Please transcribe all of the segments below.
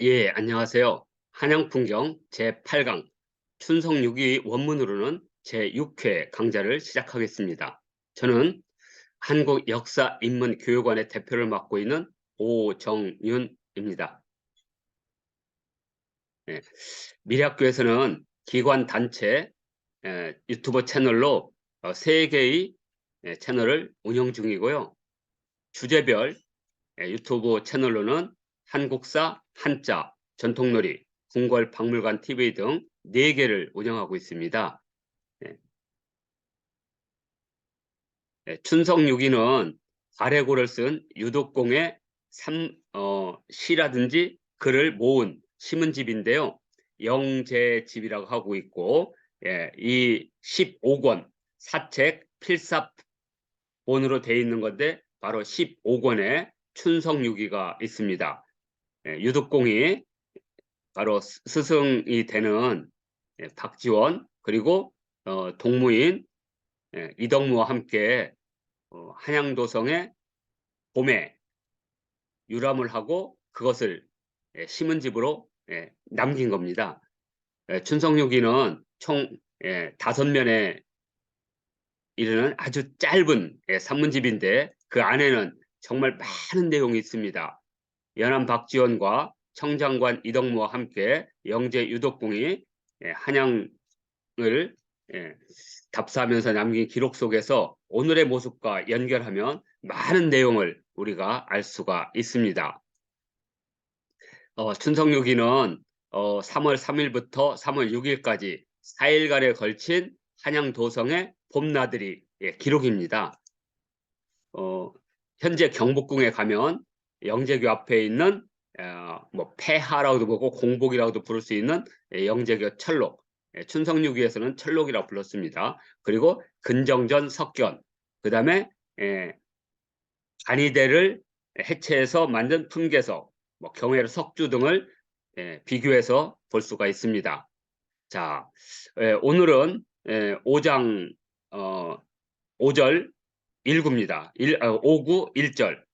예, 안녕하세요. 한양풍경 제8강 춘성육이 원문으로는 제6회 강좌를 시작하겠습니다. 저는 한국역사인문교육원의 대표를 맡고 있는 오정윤입니다. 예, 미래학교에서는 기관 단체 유튜브 채널로 3개의 채널을 운영 중이고요. 주제별 유튜브 채널로는 한국사, 한자, 전통놀이, 궁궐박물관 TV 등 4개를 운영하고 있습니다. 예, 춘성유기는 가래고를 쓴 유독공의 시라든지 글을 모은 시문집인데요. 영재집이라고 하고 있고, 이 15권 사책 필사본으로 되어 있는 건데 바로 15권의 춘성유기가 있습니다. 유독공이 바로 스승이 되는 박지원 그리고 동무인 이덕무와 함께 한양도성에 봄에 유람을 하고 그것을 시문집으로 남긴 겁니다. 춘성유기는 총 5면에 이르는 아주 짧은 산문집인데 그 안에는 정말 많은 내용이 있습니다. 연안 박지원과 청장관 이덕무와 함께 영재 유독공이 한양을 답사하면서 남긴 기록 속에서 오늘의 모습과 연결하면 많은 내용을 우리가 알 수가 있습니다. 춘성유기는 3월 3일부터 3월 6일까지 4일간에 걸친 한양도성의 봄나들이 기록입니다. 어, 현재 경복궁에 가면 영재교 앞에 있는 뭐 폐하라고도 보고 공복이라고도 부를 수 있는 영재교 철록, 춘성유기에서는 철록이라고 불렀습니다. 그리고 근정전 석견, 그 다음에 간이대를 해체해서 만든 품계석, 뭐 경회로 석주 등을 비교해서 볼 수가 있습니다. 자, 오늘은 5장 5절 1구입니다. 5구 1절.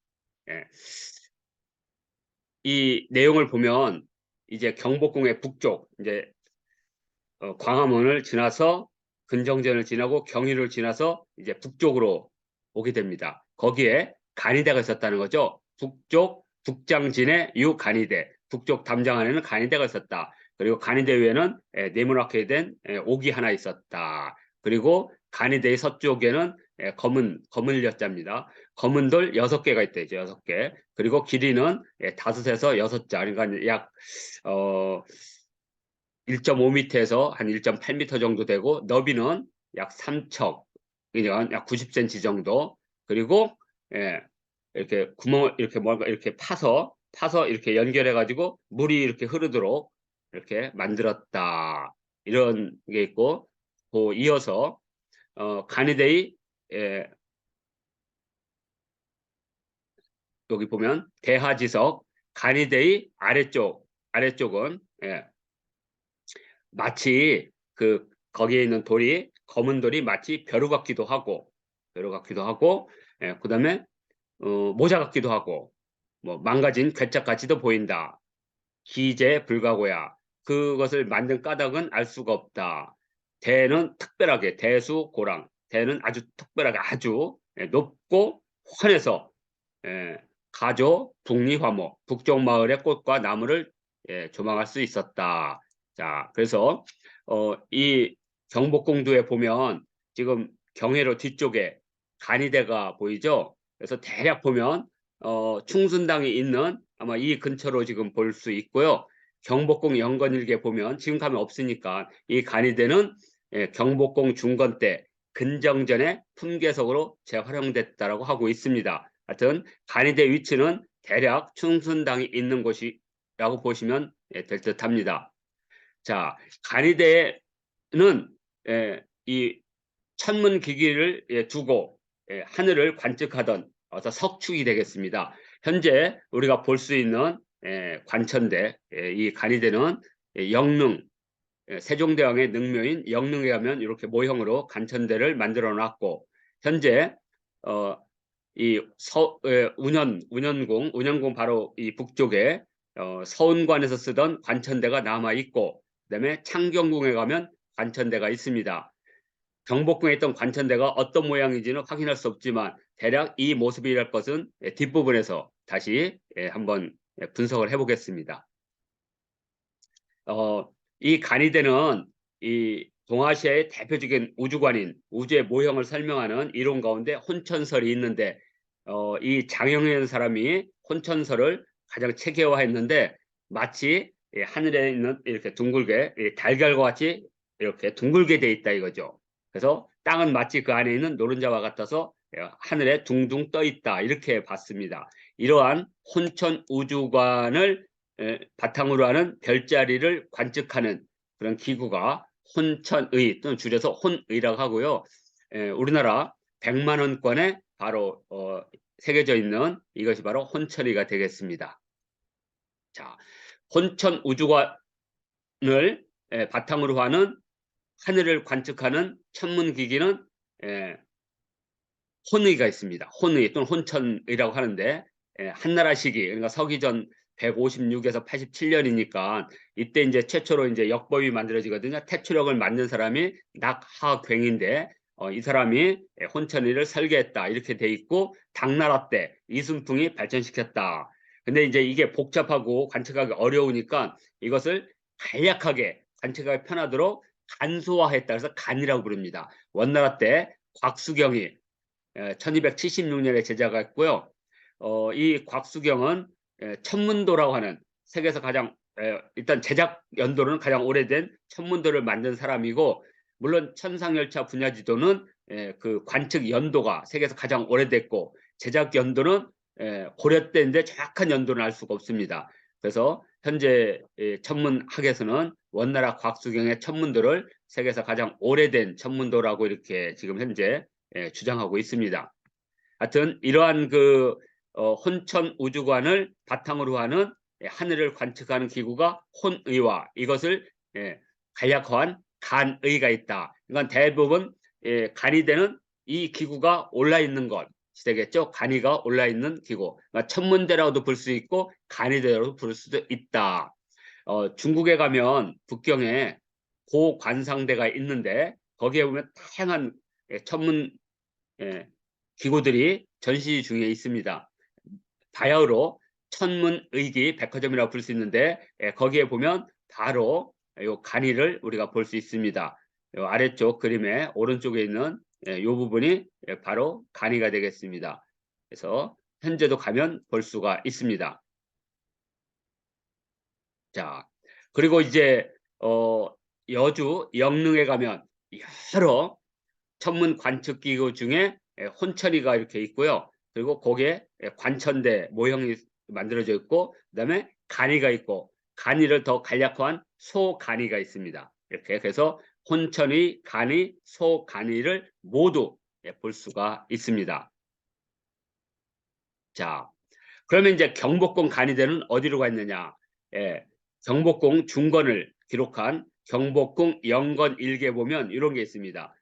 이 내용을 보면 이제 경복궁의 북쪽 이제 광화문을 지나서 근정전을 지나고 경의를 지나서 이제 북쪽으로 오게 됩니다. 거기에 간이대가 있었다는 거죠. 북쪽 북장진의 유간이대, 북쪽 담장 안에는 간이대가 있었다. 그리고 간이대 위에는 네모나게 된 옥이 하나 있었다. 그리고 간이대의 서쪽에는 검은 여자입니다. 검은 돌 6개가 있대죠. 6개. 그리고 길이는 5에서 6자. 그러니까 약 1.5m에서 한 1.8m 정도 되고 너비는 약 3척, 그러니까 약 90cm 정도. 그리고 이렇게 구멍을 이렇게 뭔가 이렇게 파서 이렇게 연결해 가지고 물이 이렇게 흐르도록 이렇게 만들었다. 이런 게 있고 그 이어서 간이대의 여기 보면 대하지석 간이대의 아래쪽은 마치 그 거기에 있는 돌이 검은 돌이 마치 벼루 같기도 하고 그다음에 모자 같기도 하고 뭐 망가진 괴짝 같이도 보인다. 기재 불가고야. 그것을 만든 까닭은 알 수가 없다. 대는 특별하게 대수고랑 대는 아주 특별하게 아주 높고 환해서 가조 북리화목 북쪽 마을의 꽃과 나무를 조망할 수 있었다. 자, 그래서 이 경복궁도에 보면 지금 경회로 뒤쪽에 간이대가 보이죠? 그래서 대략 보면 충순당이 있는 아마 이 근처로 지금 볼 수 있고요. 경복궁 영건일기에 보면 지금 가면 없으니까 이 간이대는 경복궁 중건 때 근정전의 품계석으로 재활용됐다라고 하고 있습니다. 하여튼 간이대 위치는 대략 충순당이 있는 곳이라고 보시면 될 듯합니다. 자, 간이대는 이 천문기기를 두고 하늘을 관측하던 석축이 되겠습니다. 현재 우리가 볼 수 있는 관천대, 이 간이대는 영릉, 세종대왕의 능묘인 영릉에 가면 이렇게 모형으로 관천대를 만들어 놨고 현재 이 운현궁 바로 이 북쪽에 서운관에서 쓰던 관천대가 남아 있고, 그다음에 창경궁에 가면 관천대가 있습니다. 경복궁에 있던 관천대가 어떤 모양인지는 확인할 수 없지만 대략 이 모습이랄 것은 뒷부분에서 다시 한번 분석을 해보겠습니다. 이 간이대는 이 동아시아의 대표적인 우주관인 우주의 모형을 설명하는 이론 가운데 혼천설이 있는데, 이 장영현 사람이 혼천설을 가장 체계화했는데, 마치 하늘에 있는 이렇게 둥글게 달걀과 같이 이렇게 둥글게 돼 있다 이거죠. 그래서 땅은 마치 그 안에 있는 노른자와 같아서 하늘에 둥둥 떠 있다 이렇게 봤습니다. 이러한 혼천 우주관을 바탕으로 하는 별자리를 관측하는 그런 기구가 혼천의 또는 줄여서 혼의라고 하고요. 우리나라 100만 원권에 바로 새겨져 있는 이것이 바로 혼천의가 되겠습니다. 자, 혼천 우주관을 바탕으로 하는 하늘을 관측하는 천문기기는 혼의가 있습니다. 혼의 또는 혼천의라고 하는데, 한나라 시기, 그러니까 서기전 156에서 87년이니까 이때 이제 최초로 이제 역법이 만들어지거든요. 태출역을 만든 사람이 낙하괭인데, 이 사람이 혼천의를 설계했다 이렇게 돼 있고, 당나라 때 이순풍이 발전시켰다. 근데 이제 이게 복잡하고 관측하기 어려우니까 이것을 간략하게 관측하기 편하도록 간소화했다. 그래서 간이라고 부릅니다. 원나라 때 곽수경이 1276년에 제작했고요. 이 곽수경은 천문도라고 하는 세계에서 가장 일단 제작 연도는 가장 오래된 천문도를 만든 사람이고, 물론 천상열차 분야지도는 그 관측 연도가 세계에서 가장 오래됐고, 제작 연도는 고려 때인데 정확한 연도는 알 수가 없습니다. 그래서 현재 천문학에서는 원나라 곽수경의 천문도를 세계에서 가장 오래된 천문도라고 이렇게 지금 현재 주장하고 있습니다. 하여튼 이러한 그 혼천 우주관을 바탕으로 하는 하늘을 관측하는 기구가 혼의와 이것을 간략화한 간의가 있다. 그러니까 대부분 간이대는 이 기구가 올라 있는 것 되겠죠. 간이가 올라 있는 기구. 그러니까 천문대라고도 볼 수 있고 간이대라고도 부를 수도 있다. 중국에 가면 북경에 고관상대가 있는데 거기에 보면 다양한 천문 기구들이 전시 중에 있습니다. 바야흐로 천문의기 백화점이라고 부를 수 있는데 거기에 보면 바로 요 간이를 우리가 볼 수 있습니다. 요 아래쪽 그림의 오른쪽에 있는 요 부분이 바로 간이가 되겠습니다. 그래서 현재도 가면 볼 수가 있습니다. 자, 그리고 이제 여주 영릉에 가면 여러 천문 관측 기구 중에 혼천이가 이렇게 있고요. 그리고 거기에 관천대 모형이 만들어져 있고, 그다음에 간이가 있고, 간이를 더 간략화한 소간이가 있습니다. 이렇게 그래서 혼천이, 간이, 소간이를 모두 볼 수가 있습니다. 자, 그러면 이제 경복궁 간이대는 어디로 가 있느냐? 경복궁 중건을 기록한 경복궁 영건 일기에 보면 이런 게 있습니다.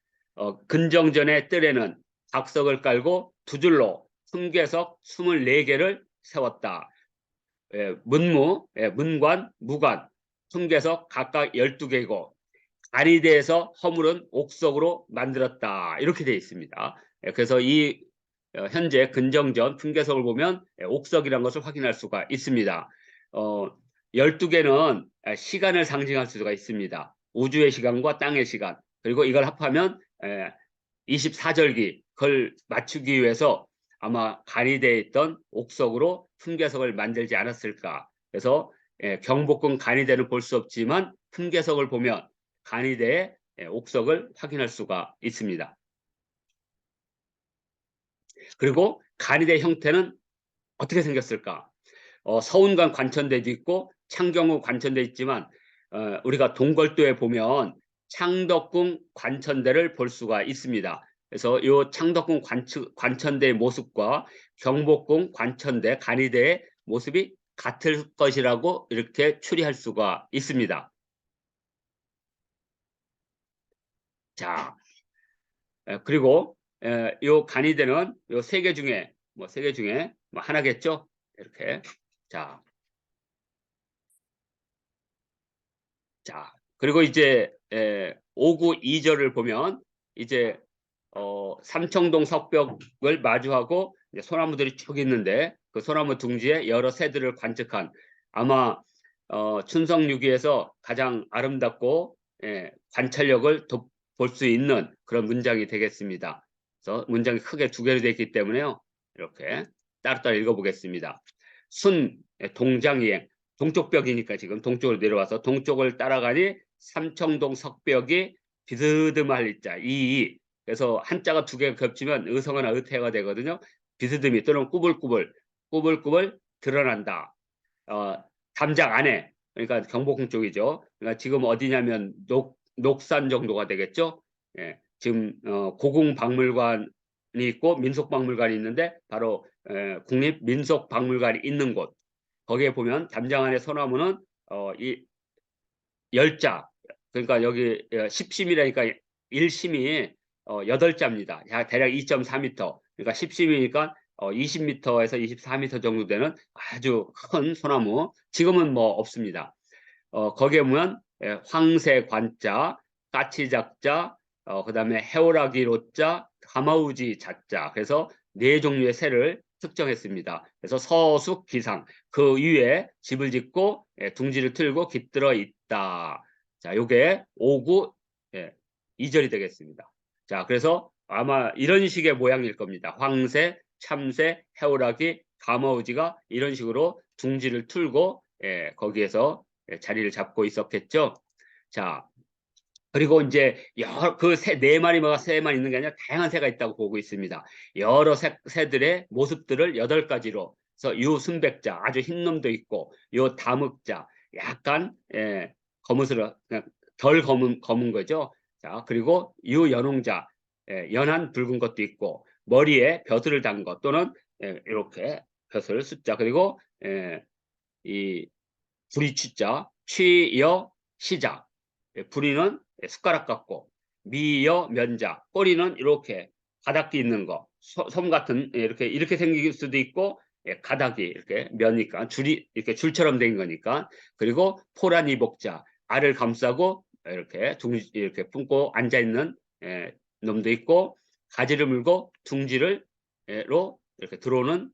근정전의 뜰에는 박석을 깔고 두 줄로 흉괴석 24개를 세웠다. 문관, 무관, 흉괴석 각각 12개이고 간이대에서 허물은 옥석으로 만들었다. 이렇게 되어 있습니다. 그래서 이 현재 근정전 흉괴석을 보면 옥석이라는 것을 확인할 수가 있습니다. 12개는 시간을 상징할 수가 있습니다. 우주의 시간과 땅의 시간, 그리고 이걸 합하면 24절기 그걸 맞추기 위해서 아마 간이대에 있던 옥석으로 흉괴석을 만들지 않았을까. 그래서 경복궁 간이대는 볼 수 없지만 흉괴석을 보면 간이대의 옥석을 확인할 수가 있습니다. 그리고 간이대 형태는 어떻게 생겼을까? 서운관 관천대도 있고 창경궁 관천대 있지만 우리가 동걸도에 보면 창덕궁 관천대를 볼 수가 있습니다. 그래서 이 창덕궁 관천대의 모습과 경복궁 관천대 간이대의 모습이 같을 것이라고 이렇게 추리할 수가 있습니다. 자, 그리고 이 간이대는 이 세 개 중에 뭐 하나겠죠? 이렇게. 자, 자, 그리고 이제 5구 2절을 보면 이제 삼청동 석벽을 마주하고 이제 소나무들이 쭉 있는데 그 소나무 둥지에 여러 새들을 관측한 아마 춘성유기에서 가장 아름답고 관찰력을 볼 수 있는 그런 문장이 되겠습니다. 그래서 문장이 크게 두 개로 되어 있기 때문에요. 이렇게 따로따로 읽어보겠습니다. 동장이행 동쪽 벽이니까 지금 동쪽으로 내려와서 동쪽을 따라가니 삼청동 석벽이 비스듬할 자 이 그래서 한자가 두 개가 겹치면 의성어나 의태어가 되거든요. 비스듬히 또는 꾸불꾸불 드러난다. 담장 안에 그러니까 경복궁 쪽이죠. 그러니까 지금 어디냐면 녹산 정도가 되겠죠. 예, 지금 고궁박물관이 있고 민속박물관이 있는데 바로 국립민속박물관이 있는 곳. 거기에 보면 담장 안에 소나무는 이 열자 그러니까 여기 10심이라니까 1심이 8자입니다. 대략 2.4m. 그러니까 10심이니까 20m에서 24m 정도 되는 아주 큰 소나무. 지금은 뭐 없습니다. 거기에 보면 황새관자, 까치작자, 그다음에 해오라기 로자, 가마우지 자자. 그래서 네 종류의 새를 특정했습니다. 그래서 서숙 기상 그 위에 집을 짓고 둥지를 틀고 깃들어 있다. 자, 요게 5구 2절이 되겠습니다. 자, 그래서 아마 이런 식의 모양일 겁니다. 황새, 참새, 해오라기, 가마우지가 이런 식으로 둥지를 틀고 거기에서 자리를 잡고 있었겠죠. 자, 그리고 이제 그 새 네 마리마다 새만 있는 게 아니라 다양한 새가 있다고 보고 있습니다. 여러 새들의 모습들을 8가지로 그래서 유순백자 아주 흰 놈도 있고 요 다묵자 약간 거무스러 덜 검은 거죠. 자, 그리고 유연홍자 연한 붉은 것도 있고 머리에 벼슬을 단 것 또는 이렇게 벼슬 숫자 그리고 이 부리취자 취여 시자 부리는 숟가락 같고 미여 면자 꼬리는 이렇게 가닥이 있는 거 솜 같은 이렇게 생길 수도 있고 가닥이 이렇게 면이니까 줄이 이렇게 줄처럼 된 거니까 그리고 포란이 복자 알을 감싸고 이렇게 이렇게 품고 앉아 있는 놈도 있고 가지를 물고 둥지를 로 이렇게 들어오는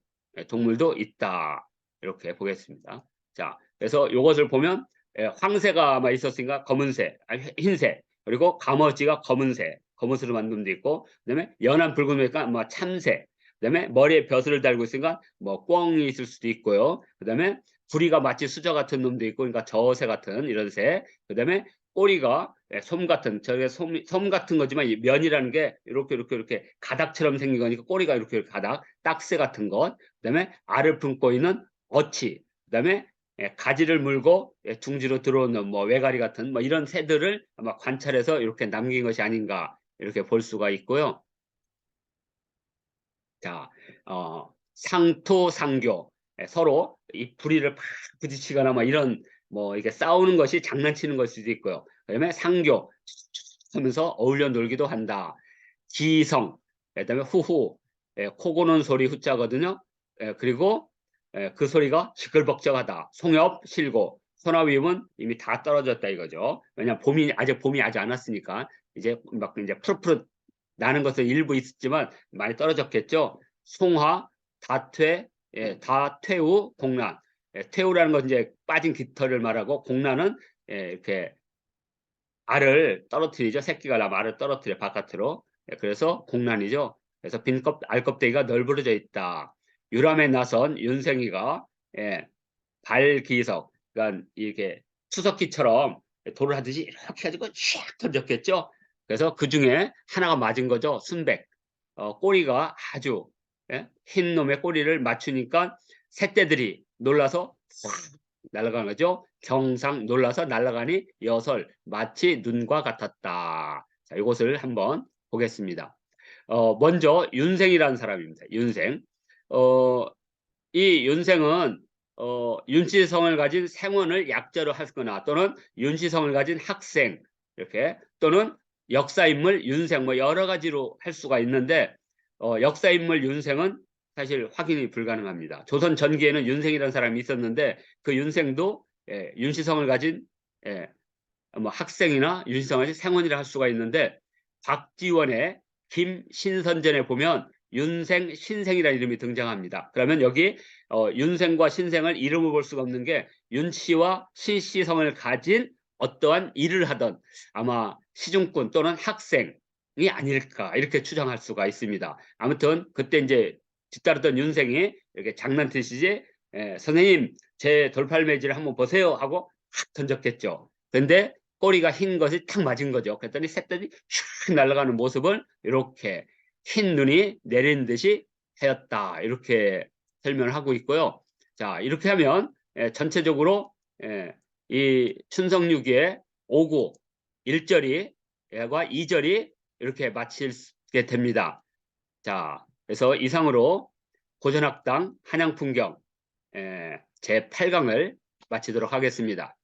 동물도 있다 이렇게 보겠습니다. 자, 그래서 이것을 보면 황새가 아마 있었으니까 검은새, 흰새, 그리고 가머지가 검은새, 검은새로 만든 놈도 있고, 그다음에 연한 붉은새가 뭐 참새, 그다음에 머리에 벼슬을 달고 있으니까 뭐 꿩이 있을 수도 있고요. 그다음에 부리가 마치 수저 같은 놈도 있고, 그러니까 저새 같은 이런 새, 그다음에 꼬리가 솜 같은 저게 솜 같은 거지만 이 면이라는 게 이렇게 가닥처럼 생긴 거니까 꼬리가 이렇게 가닥, 딱새 같은 것, 그다음에 알을 품고 있는 어치, 그다음에 가지를 물고 둥지로 들어오는 뭐 외가리 같은 뭐 이런 새들을 아마 관찰해서 이렇게 남긴 것이 아닌가 이렇게 볼 수가 있고요. 자, 상토상교 서로 이 부리를 팍 부딪히거나 뭐 이런 뭐 이게 싸우는 것이 장난치는 걸 수도 있고요. 그다음에 상교 하면서 어울려 놀기도 한다. 기성 그다음에 후후 코 고는 소리 후자거든요. 그리고 그 소리가 시끌벅적하다. 송엽 실고 소나위음은 이미 다 떨어졌다 이거죠. 왜냐하면 봄이 아직 안 왔으니까 이제 막 이제 푸릇푸릇 나는 것은 일부 있었지만 많이 떨어졌겠죠. 송화, 다퇴, 다퇴우, 공란. 퇴우라는 건 이제 빠진 깃털을 말하고 공란은 이렇게 알을 떨어뜨리죠. 새끼가 나면 알을 떨어뜨려 바깥으로. 그래서 공란이죠. 그래서 알껍데기가 널브러져 있다. 유람에 나선 윤생이가 발기석, 그러니까 이렇게 투석기처럼 돌을 하듯이 이렇게 해가지고 샥 던졌겠죠. 그래서 그 중에 하나가 맞은 거죠. 순백. 꼬리가 아주 흰 놈의 꼬리를 맞추니까 새떼들이 놀라서 싹 날아간 거죠. 경상 놀라서 날아가니 여설 마치 눈과 같았다. 자, 이것을 한번 보겠습니다. 먼저 윤생이라는 사람입니다. 윤생. 이 윤생은 윤씨성을 가진 생원을 약자로 하거나 또는 윤씨성을 가진 학생 이렇게 또는 역사인물 윤생 뭐 여러 가지로 할 수가 있는데 역사인물 윤생은 사실 확인이 불가능합니다. 조선 전기에는 윤생이라는 사람이 있었는데 그 윤생도 윤씨성을 가진 뭐 학생이나 윤시성을 생원이라 할 수가 있는데 박지원의 김신선전에 보면 윤생, 신생이라는 이름이 등장합니다. 그러면 여기 윤생과 신생을 이름을 볼 수가 없는 게 윤씨와 신씨 성을 가진 어떠한 일을 하던 아마 시중꾼 또는 학생이 아닐까 이렇게 추정할 수가 있습니다. 아무튼 그때 이제 뒤따르던 윤생이 이렇게 장난치시지 선생님 제 돌팔매질을 한번 보세요 하고 확 던졌겠죠. 근데 꼬리가 흰 것이 탁 맞은 거죠. 그랬더니 쇳더니 슉 날아가는 모습을 이렇게 흰 눈이 내린 듯이 하였다. 이렇게 설명을 하고 있고요. 자, 이렇게 하면 전체적으로 이 춘성유기의 5구 1절이 과 2절이 이렇게 마치게 됩니다. 자, 그래서 이상으로 고전학당 한양풍경 제 8강을 마치도록 하겠습니다.